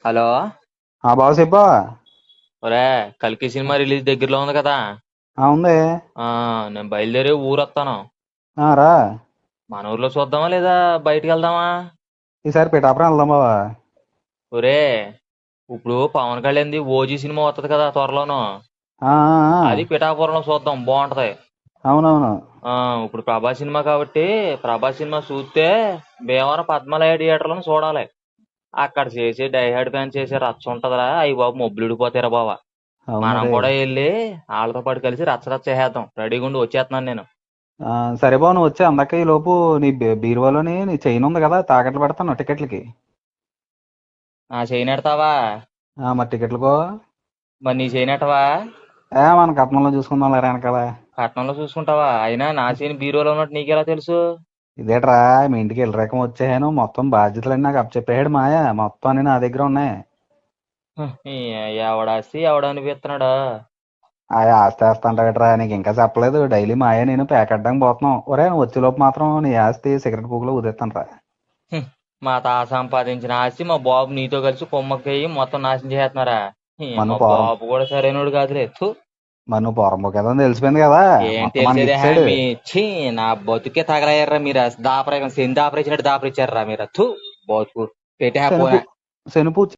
Hello. బాబు చెప్పా. ఒరే, కల్కి సినిమా రిలీజ్ దగ్గరలో ఉంది కదా. ఉంది. ఆ నేను బయలుదేరి ఊరు వస్తాను. రా. మన ఊర్లో చూద్దామా లేదా బయటికి వెళ్దామా? ఈసారి పిఠాపురం వెళ్దాం బావా. ఒరే, ఇప్పుడు పవన్ కళ్యాణ్ది ఓజీ సినిమా వస్తుంది కదా త్వరలోను. ఆ, ఆ, అది పిఠాపురంలో చూద్దాం, బాగుంటది. అవునవును. ఆ ఇప్పుడు ప్రభాస్ సినిమా కాబట్టి ప్రభాస్ సినిమా చూస్తే భీమవరం పద్మలయ థియేటర్లను చూడాలి. అక్కడ చేసే డైహార్డ్ ఫ్యాన్ చేసే రచ్చ ఉంటదిరా, అయ్యి బాబు మొబ్బులిడిపోతారా బావా. అవును మనం మరి. కూడా వెళ్ళి వాళ్ళతో పాటు కలిసి రచ్చ రచ్చ చేద్దాం. రెడీగా ఉండి వచ్చేస్తున్నాను నేను. ఆ, సరే బావ, నువ్వు వచ్చి అందాక ఈ లోపు నీ బీరువాలోని నీ చైన్ ఉంది కదా, తాకట్లు పెడతాను టికెట్లకి. నా చేయనెడతావా? మరి టికెట్లకో. మరి నీ చేయనెట్టవా? మన కట్నంలో చూసుకుందాం లేరా వెనకాల. పట్నంలో చూసుకుంటావా? అయినా నా చేయని బీరోలో ఉన్నట్టు నీకెలా తెలుసు? ఇదేట్రా, మీ ఇంటికి వెళ్ళరేకం వచ్చాను, మొత్తం బాధ్యతలన్నీ నాకు అప్పచెప్పేయాడు మాయా, మొత్తం అన్ని నా దగ్గర ఉన్నాయి. ఈ ఎవడాస్తి ఎవడ అనిపిస్తున్నాడు. ఆస్తి ఆస్తి అంటావేట్రా, నీకు ఇంకా చెప్పలేదు, డైలీ మాయా నేను పేకడ్డానికి పోతున్నాం. ఒరే, నువ్వు వచ్చేలోపు మాత్రం నీ ఆస్తి సిగరెట్ పువ్వులో ఉదేస్తాను రా. మా తాత సంపాదించిన ఆస్తి మా బాబు నీతో కలిసి కుమ్మక్కయ్యి మొత్తం నాశనం చేస్తున్నారా? మన్ను మా పోరం బాబు కూడా సరైనడు కాదులే. థు. మరి నువ్వు పోరంబో కదా అని తెలిసిపోయింది కదా, ఏం మొత్తం మనకి తెలిసేదే ఇచ్చాడు. మీ ఛీ. నా బతుకే తగలయ్యారా మీరు. దాపర సెంది దాపరిచ్చినట్టు దాపరిచ్చారా మీరు. థు. బతుకు పెట్టే శనుపు పోనా. శనుపు